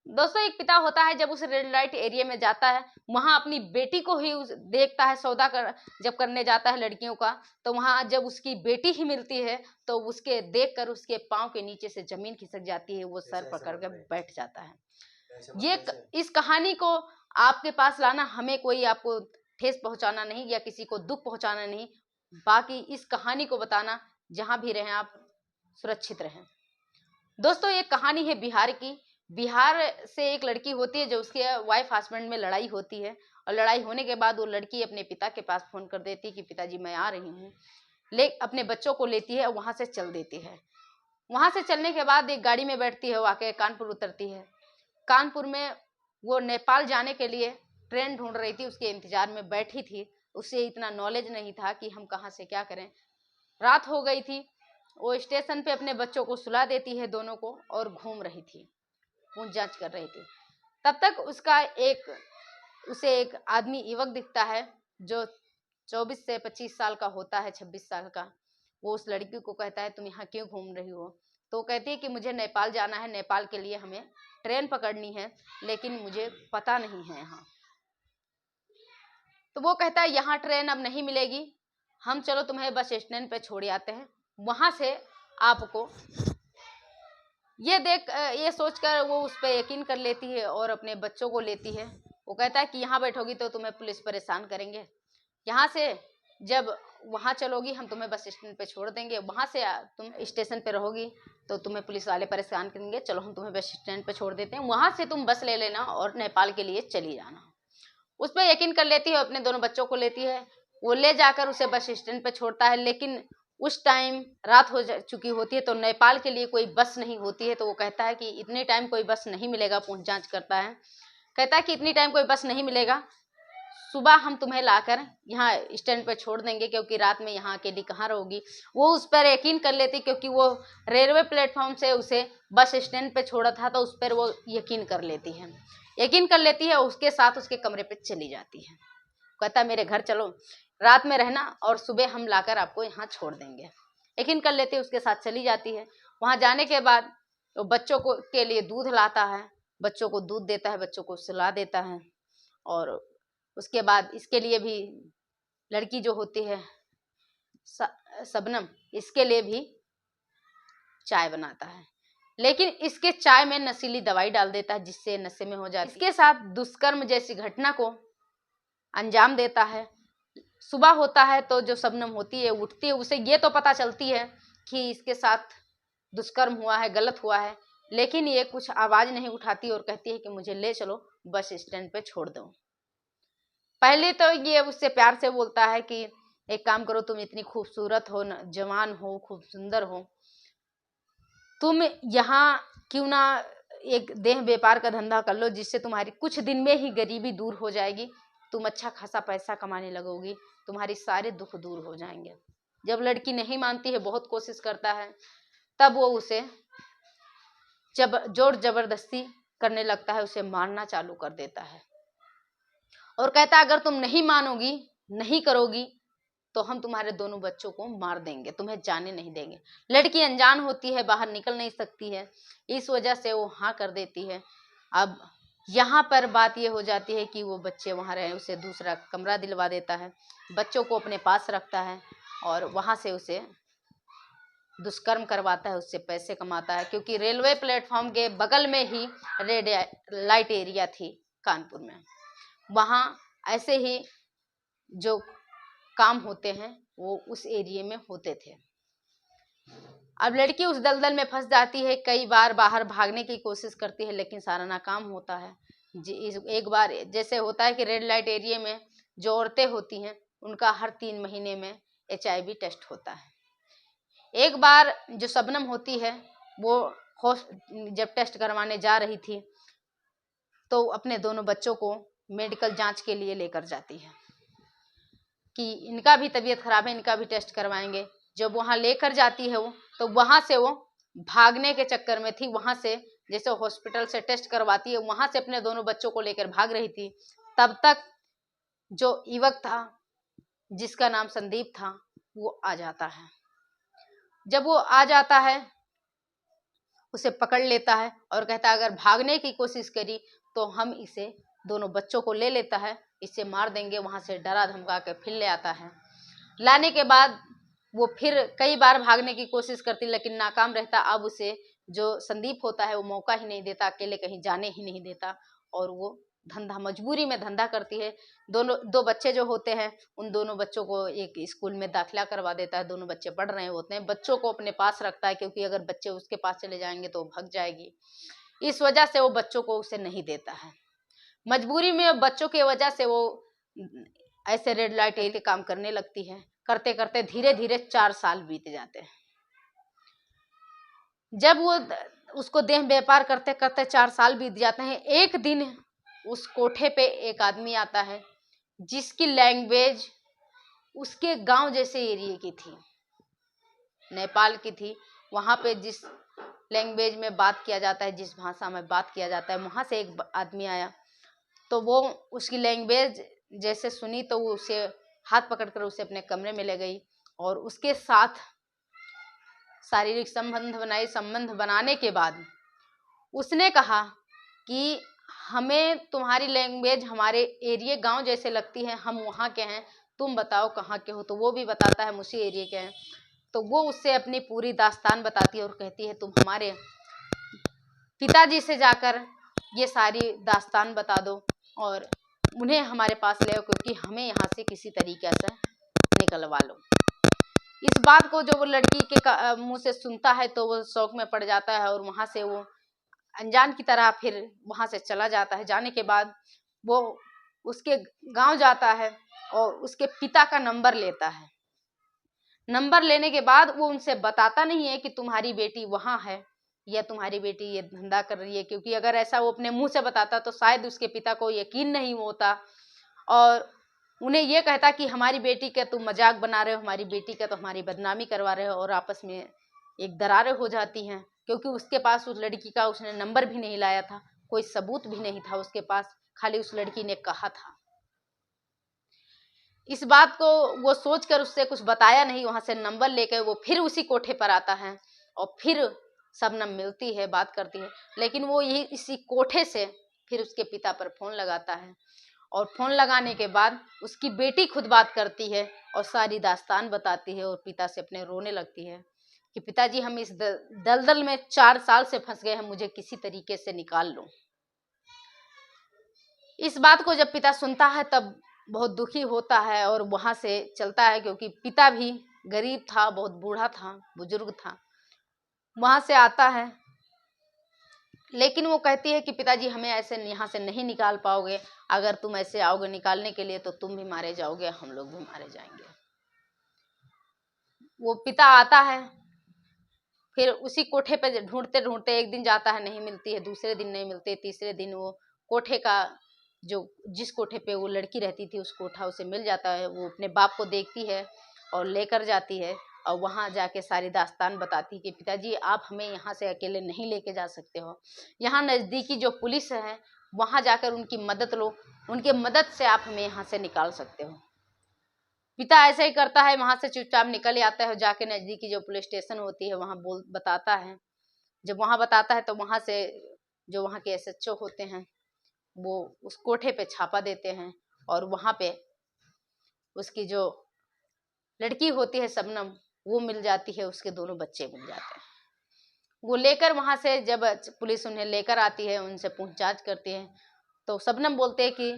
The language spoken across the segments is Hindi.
दोस्तों एक पिता होता है, जब उस रेड लाइट एरिया में जाता है, वहां अपनी बेटी को ही देखता है, सौदा जब करने जाता है लड़कियों का, तो वहां जब उसकी बेटी ही मिलती है तो उसके देखकर उसके पांव के नीचे से जमीन खिसक जाती है, वो सर पकड़ कर बैठ जाता है। इस कहानी को आपके पास लाना, हमें कोई आपको ठेस पहुंचाना नहीं या किसी को दुख पहुंचाना नहीं, बाकी इस कहानी को बताना, जहां भी रहें आप सुरक्षित रहें। दोस्तों एक कहानी है बिहार की। बिहार से एक लड़की होती है, जो उसके वाइफ हस्बैंड में लड़ाई होती है, और लड़ाई होने के बाद वो लड़की अपने पिता के पास फोन कर देती है कि पिताजी मैं आ रही हूँ, ले अपने बच्चों को लेती है और वहां से चल देती है। वहां से चलने के बाद एक गाड़ी में बैठती है, वो आके कानपुर उतरती है। कानपुर में वो नेपाल जाने के लिए ट्रेन ढूंढ रही थी, उसके इंतजार में बैठी थी। उसे इतना नॉलेज नहीं था कि हम कहाँ से क्या करें। रात हो गई थी। वो स्टेशन पे अपने बच्चों को सुला देती है दोनों को, और घूम रही थी, पूछ जांच कर रही थी। तब तक उसे एक आदमी युवक दिखता है, जो 24 से 25 साल का होता है, 26 साल का। वो उस लड़की को कहता है तुम यहाँ क्यों घूम रही हो? तो कहती है कि मुझे नेपाल जाना है, नेपाल के लिए हमें ट्रेन पकड़नी है, लेकिन मुझे पता नहीं है यहाँ। तो वो कहता है यहाँ ट्रेन अब नहीं मिलेगी, हम चलो तुम्हें बस स्टैंड पे छोड़ आते हैं, वहां से आपको। ये सोचकर वो उस पर यकीन कर लेती है और अपने बच्चों को लेती है। वो कहता है कि यहाँ बैठोगी तो तुम्हें पुलिस परेशान करेंगे, यहाँ से जब वहाँ चलोगी हम तुम्हें बस स्टैंड पे छोड़ देंगे, वहाँ से तुम स्टेशन पे रहोगी तो तुम्हें पुलिस वाले परेशान करेंगे, चलो हम तुम्हें बस स्टैंड पे छोड़ देते हैं, वहाँ से तुम बस ले लेना और नेपाल के लिए चली जाना। उस पर यकीन कर लेती है, अपने दोनों बच्चों को लेती है, वो ले जाकर उसे बस स्टैंड पे छोड़ता है। लेकिन उस टाइम रात हो चुकी होती है, तो नेपाल के लिए कोई बस नहीं होती है। तो वो कहता है कि इतने टाइम कोई बस नहीं मिलेगा, पूछ जांच करता है, कहता है कि इतनी टाइम कोई बस नहीं मिलेगा, सुबह हम तुम्हें लाकर यहाँ स्टैंड पे छोड़ देंगे, क्योंकि रात में यहाँ अकेली कहाँ रहोगी। वो उस पर यकीन कर लेती, क्योंकि वो रेलवे प्लेटफॉर्म से उसे बस स्टैंड पे छोड़ा था, तो उस पर वो यकीन कर लेती है। उसके साथ उसके कमरे पे चली जाती है। कहता मेरे घर चलो, रात में रहना और सुबह हम लाकर आपको यहाँ छोड़ देंगे। यकीन कर लेती है, उसके साथ चली जाती है। वहां जाने के बाद वो बच्चों को के लिए दूध लाता है, बच्चों को दूध देता है, बच्चों को सुला देता है, और उसके बाद इसके लिए भी लड़की जो होती है सबनम, इसके लिए भी चाय बनाता है। लेकिन इसके चाय में नशीली दवाई डाल देता है, जिससे नशे में हो जाती है। इसके साथ दुष्कर्म जैसी घटना को अंजाम देता है। सुबह होता है तो जो सबनम होती है उठती है, उसे ये तो पता चलती है कि इसके साथ दुष्कर्म हुआ है, गलत हुआ है, लेकिन ये कुछ आवाज नहीं उठाती और कहती है कि मुझे ले चलो, बस स्टैंड पे छोड़ दो। पहले तो ये उससे प्यार से बोलता है कि एक काम करो, तुम इतनी खूबसूरत हो, जवान हो, खूब सुंदर हो, तुम यहाँ क्यों ना एक देह व्यापार का धंधा कर लो, जिससे तुम्हारी कुछ दिन में ही गरीबी दूर हो जाएगी, तुम अच्छा खासा पैसा कमाने लगोगी, तुम्हारी सारे दुख दूर हो जाएंगे। जब लड़की नहीं मानती है, बहुत कोशिश करता है, तब वो उसे जोर जबरदस्ती करने लगता है, उसे मारना चालू कर देता है और कहता है अगर तुम नहीं मानोगी, नहीं करोगी, तो हम तुम्हारे दोनों बच्चों को मार देंगे, तुम्हें जाने नहीं देंगे। लड़की अनजान होती है, बाहर निकल नहीं सकती है, इस वजह से वो हाँ कर देती है। अब यहाँ पर बात ये हो जाती है कि वो बच्चे वहाँ रहे, उसे दूसरा कमरा दिलवा देता है, बच्चों को अपने पास रखता है और वहाँ से उसे दुष्कर्म करवाता है, उससे पैसे कमाता है, क्योंकि रेलवे प्लेटफॉर्म के बगल में ही रेड लाइट एरिया थी कानपुर में। वहाँ ऐसे ही जो काम होते हैं वो उस एरिया में होते थे। अब लड़की उस दलदल में फंस जाती है, कई बार बाहर भागने की कोशिश करती है, लेकिन सारा नाकाम होता है। एक बार जैसे होता है कि रेड लाइट एरिया में जो औरतें होती हैं, उनका हर 3 महीने में HIV टेस्ट होता है। एक बार जो सबनम होती है, वो जब टेस्ट करवाने जा रही थी, तो अपने दोनों बच्चों को मेडिकल जांच के लिए लेकर जाती है कि इनका भी तबीयत खराब है, इनका भी टेस्ट करवाएंगे। जब वहां लेकर जाती है वो, तो वहां से वो भागने के चक्कर में थी, वहां से जैसे हॉस्पिटल से टेस्ट करवाती है, वहां से अपने दोनों बच्चों को लेकर भाग रही थी। तब तक जो युवक था, जिसका नाम संदीप था, वो आ जाता है। जब वो आ जाता है उसे पकड़ लेता है और कहता है अगर भागने की कोशिश करी तो हम इसे दोनों बच्चों को ले लेता है, इसे मार देंगे। वहां से डरा धमका के फिर ले आता है। लाने के बाद वो फिर कई बार भागने की कोशिश करती लेकिन नाकाम रहता। अब उसे जो संदीप होता है वो मौका ही नहीं देता, अकेले कहीं जाने ही नहीं देता और वो धंधा, मजबूरी में धंधा करती है। दो बच्चे जो होते हैं उन दोनों बच्चों को एक स्कूल में दाखिला करवा देता है। दोनों बच्चे पढ़ रहे होते हैं। बच्चों को अपने पास रखता है क्योंकि अगर बच्चे उसके पास चले जाएंगे तो भाग जाएगी। इस वजह से वो बच्चों को उसे नहीं देता है। मजबूरी में बच्चों की वजह से वो ऐसे रेड लाइट एरिया काम करने लगती है। करते करते धीरे धीरे 4 साल बीत जाते हैं। जब वो उसको देह व्यापार करते करते 4 साल बीत जाते हैं, एक दिन उस कोठे पे एक आदमी आता है जिसकी लैंग्वेज उसके गांव जैसे एरिया की थी, नेपाल की थी। वहां पे जिस लैंग्वेज में बात किया जाता है, जिस भाषा में बात किया जाता है, वहां से एक आदमी आया तो वो उसकी लैंग्वेज जैसे सुनी तो वो उसे हाथ पकड़कर उसे अपने कमरे में ले गई और उसके साथ शारीरिक संबंध बनाने के बाद उसने कहा कि हमें तुम्हारी लैंग्वेज हमारे एरिया गांव जैसे लगती है, हम वहाँ के हैं, तुम बताओ कहाँ के हो। तो वो भी बताता है हम उसी एरिया के हैं। तो वो उससे अपनी पूरी दास्तान बताती है और कहती है तुम हमारे पिताजी से जाकर ये सारी दास्तान बता दो और उन्हें हमारे पास ले आओ क्योंकि हमें यहाँ से किसी तरीके से निकलवा लो। इस बात को जो वो लड़की के मुंह से सुनता है तो वो शौक में पड़ जाता है और वहां से वो अनजान की तरह फिर वहां से चला जाता है। जाने के बाद वो उसके गांव जाता है और उसके पिता का नंबर लेता है। नंबर लेने के बाद वो उनसे बताता नहीं है कि तुम्हारी बेटी वहां है या तुम्हारी बेटी ये धंधा कर रही है, क्योंकि अगर ऐसा वो अपने मुंह से बताता तो शायद उसके पिता को यकीन नहीं होता और उन्हें ये कहता कि हमारी बेटी का तुम मजाक बना रहे हो, हमारी बेटी का तो हमारी बदनामी करवा रहे हो और आपस में एक दरारें हो जाती हैं। क्योंकि उसके पास उस लड़की का उसने नंबर भी नहीं लाया था, कोई सबूत भी नहीं था उसके पास, खाली उस लड़की ने कहा था। इस बात को वो सोचकर उससे कुछ बताया नहीं। वहां से नंबर लेकर वो फिर उसी कोठे पर आता है और फिर शबनम मिलती है, बात करती है। लेकिन वो यही इसी कोठे से फिर उसके पिता पर फोन लगाता है और फोन लगाने के बाद उसकी बेटी खुद बात करती है और सारी दास्तान बताती है और पिता से अपने रोने लगती है कि पिताजी हम इस दलदल में 4 साल से फंस गए हैं, मुझे किसी तरीके से निकाल लो। इस बात को जब पिता सुनता है तब बहुत दुखी होता है और वहां से चलता है, क्योंकि पिता भी गरीब था, बहुत बूढ़ा था, बुजुर्ग था। वहां से आता है लेकिन वो कहती है कि पिताजी हमें ऐसे यहाँ से नहीं निकाल पाओगे, अगर तुम ऐसे आओगे निकालने के लिए तो तुम भी मारे जाओगे, हम लोग भी मारे जाएंगे। वो पिता आता है, फिर उसी कोठे पे ढूंढते ढूंढते एक दिन जाता है, नहीं मिलती है, दूसरे दिन नहीं मिलती, तीसरे दिन वो कोठे का जो जिस कोठे पे वो लड़की रहती थी उस कोठा उसे मिल जाता है। वो अपने बाप को देखती है और लेकर जाती है और वहां जाके सारी दास्तान बताती कि पिताजी आप हमें यहाँ से अकेले नहीं लेके जा सकते हो, यहाँ नज़दीकी जो पुलिस है वहां जाकर उनकी मदद लो, उनके मदद से आप हमें यहाँ से निकाल सकते हो। पिता ऐसा ही करता है, वहां से चुपचाप निकल आता है, जाके नज़दीकी जो पुलिस स्टेशन होती है वहां बताता है। जब वहां बताता है तो वहां से जो वहां के SHO होते हैं वो उस कोठे पे छापा देते हैं और वहां पे उसकी जो लड़की होती है शबनम वो मिल जाती है, उसके दोनों बच्चे मिल जाते हैं। वो लेकर वहां से जब पुलिस उन्हें लेकर आती है, उनसे पूछताछ करती है तो शबनम बोलते हैं कि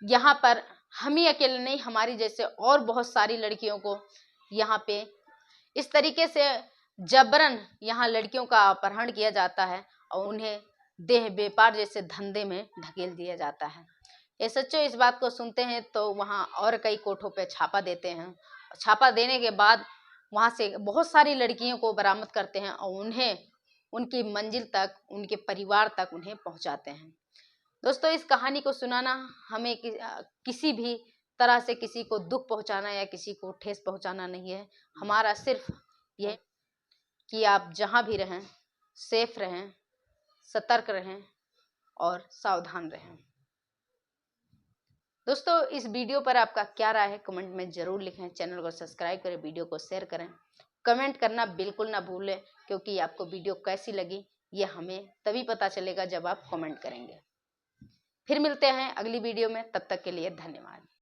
यहाँ पर हम ही अकेले नहीं, हमारी जैसे और बहुत सारी लड़कियों को यहाँ पे इस तरीके से जबरन यहाँ लड़कियों का अपहरण किया जाता है और उन्हें देह व्यापार जैसे धंधे में ढकेल दिया जाता है। SHO इस बात को सुनते हैं तो वहाँ और कई कोठों पे छापा देते हैं। छापा देने के बाद वहाँ से बहुत सारी लड़कियों को बरामद करते हैं और उन्हें उनकी मंजिल तक, उनके परिवार तक उन्हें पहुँचाते हैं। दोस्तों इस कहानी को सुनाना हमें किसी भी तरह से किसी को दुख पहुँचाना या किसी को ठेस पहुँचाना नहीं है। हमारा सिर्फ ये कि आप जहाँ भी रहें सेफ रहें, सतर्क रहें और सावधान रहें। दोस्तों इस वीडियो पर आपका क्या राय है कमेंट में ज़रूर लिखें। चैनल को सब्सक्राइब करें, वीडियो को शेयर करें, कमेंट करना बिल्कुल ना भूलें, क्योंकि आपको वीडियो कैसी लगी ये हमें तभी पता चलेगा जब आप कमेंट करेंगे। फिर मिलते हैं अगली वीडियो में, तब तक के लिए धन्यवाद।